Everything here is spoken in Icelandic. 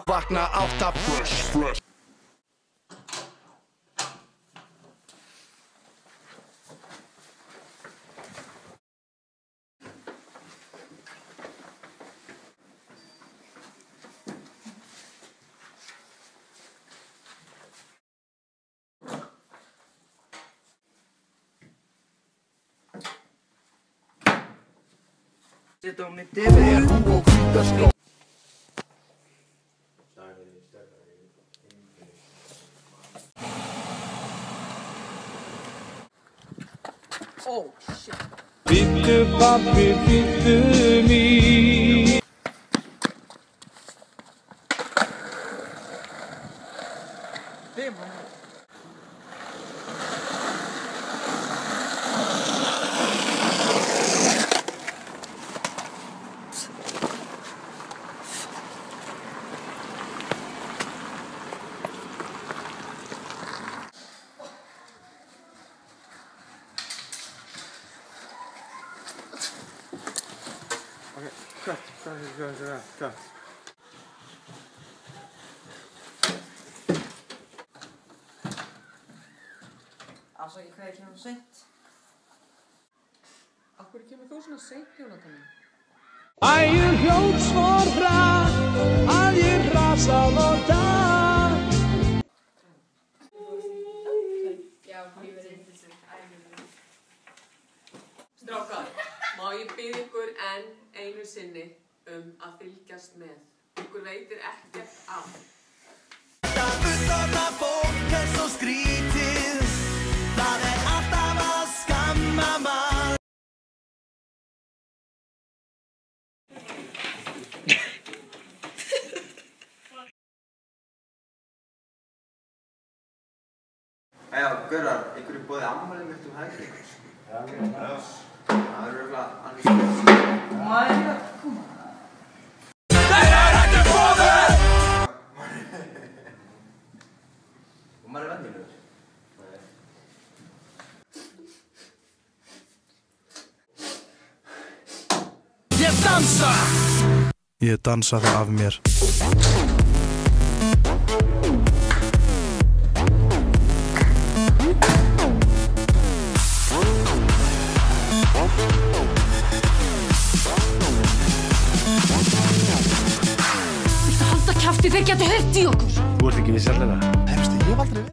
vakna 8 fresh. Sitt á mitt yfir og hvítaskó. Oh shit. Bíddu pabbi, bíddu mín. Demon. Okej, cut. Afsakið hvað ég kemur seint. Af hverju kemur þú svona seint, Jónatan? Ég hljóp svo hratt að ég rasaði á dag. Já, ég verði Strákar, má ég biðja ykkur enn einu sinni að fylgjast með. Ykkur veitir ekkert af. Það fullorðna fólk svo skrítið. Það alltaf að skamma mann. Já, gaurar, ykkur boðið afmælið mitt helgi. Já. Það örugglega annars Mæja, koma. Og maður venjulegur. Ég dansa. Ég dansaði af mér. Viltu halda kjafti, þeir geta heyrt í okkur? Þú ert ekki viss allavega. Herrstu, ég hef aldrei